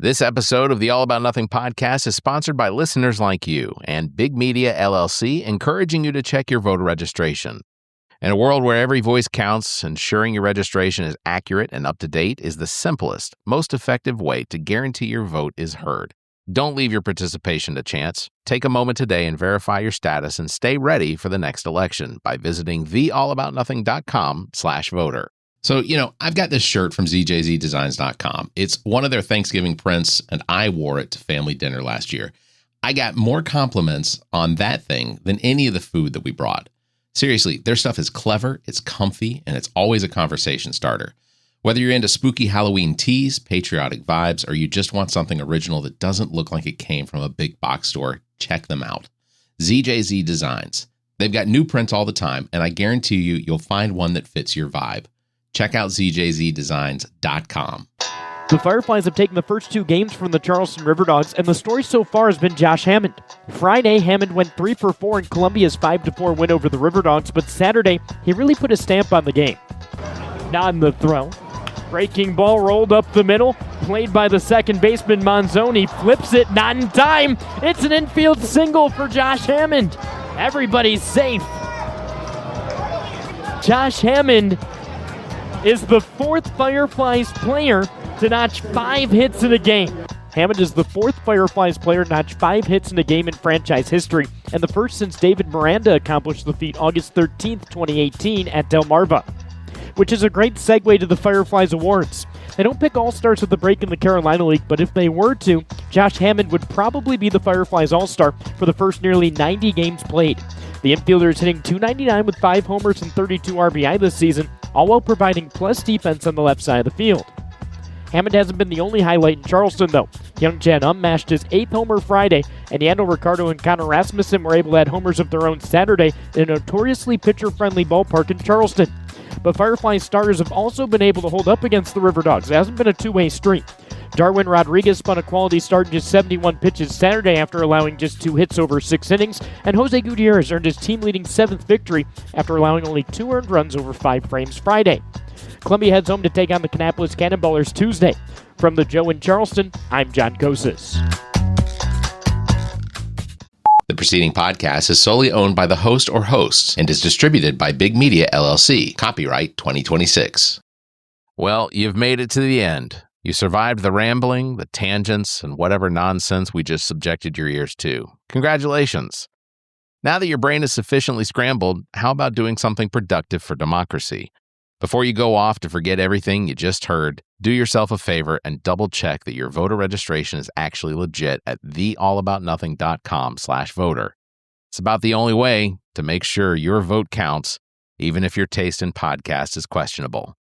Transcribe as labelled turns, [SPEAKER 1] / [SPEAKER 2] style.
[SPEAKER 1] This episode of the All About Nothing podcast is sponsored by listeners like you and Big Media LLC, encouraging you to check your voter registration. In a world where every voice counts, ensuring your registration is accurate and up to date is the simplest, most effective way to guarantee your vote is heard. Don't leave your participation to chance. Take a moment today and verify your status and stay ready for the next election by visiting theallaboutnothing.com/voter.
[SPEAKER 2] So, I've got this shirt from ZJZDesigns.com. It's one of their Thanksgiving prints, and I wore it to family dinner last year. I got more compliments on that thing than any of the food that we brought. Seriously, their stuff is clever, it's comfy, and it's always a conversation starter. Whether you're into spooky Halloween teas, patriotic vibes, or you just want something original that doesn't look like it came from a big box store, check them out. ZJZ Designs. They've got new prints all the time, and I guarantee you'll find one that fits your vibe. Check out ZJZDesigns.com.
[SPEAKER 3] The Fireflies have taken the first two games from the Charleston Riverdogs, and the story so far has been Josh Hammond. Friday, Hammond went 3 for 4 in Columbia's 5-4 win over the Riverdogs, but Saturday, he really put a stamp on the game. Not in the throw. Breaking ball rolled up the middle, played by the second baseman Manzoni, flips it, not in time. It's an infield single for Josh Hammond. Everybody's safe. Josh Hammond is the fourth Fireflies player to notch 5 hits in a game. Hammond is the fourth Fireflies player to notch 5 hits in a game in franchise history, and the first since David Miranda accomplished the feat August 13th, 2018 at Delmarva. Which is a great segue to the Fireflies Awards. They don't pick All-Stars at the break in the Carolina League, but if they were to, Josh Hammond would probably be the Fireflies All-Star for the first nearly 90 games played. The infielder is hitting .299 with 5 homers and 32 RBI this season, all while providing plus defense on the left side of the field. Hammond hasn't been the only highlight in Charleston, though. Young Jan mashed his 8th homer Friday, and Yandel Ricardo and Connor Rasmussen were able to add homers of their own Saturday in a notoriously pitcher-friendly ballpark in Charleston. But Fireflies starters have also been able to hold up against the Riverdogs. It hasn't been a two-way street. Darwin Rodriguez spun a quality start in just 71 pitches Saturday after allowing just 2 hits over 6 innings, and Jose Gutierrez earned his team-leading 7th victory after allowing only 2 earned runs over 5 frames Friday. Columbia heads home to take on the Kannapolis Cannonballers Tuesday. From the Joe in Charleston, I'm John Kosis.
[SPEAKER 2] The preceding podcast is solely owned by the host or hosts and is distributed by Big Media LLC. Copyright 2026.
[SPEAKER 1] Well, you've made it to the end. You survived the rambling, the tangents, and whatever nonsense we just subjected your ears to. Congratulations. Now that your brain is sufficiently scrambled, how about doing something productive for democracy? Before you go off to forget everything you just heard, do yourself a favor and double-check that your voter registration is actually legit at theallaboutnothing.com/voter. It's about the only way to make sure your vote counts, even if your taste in podcast is questionable.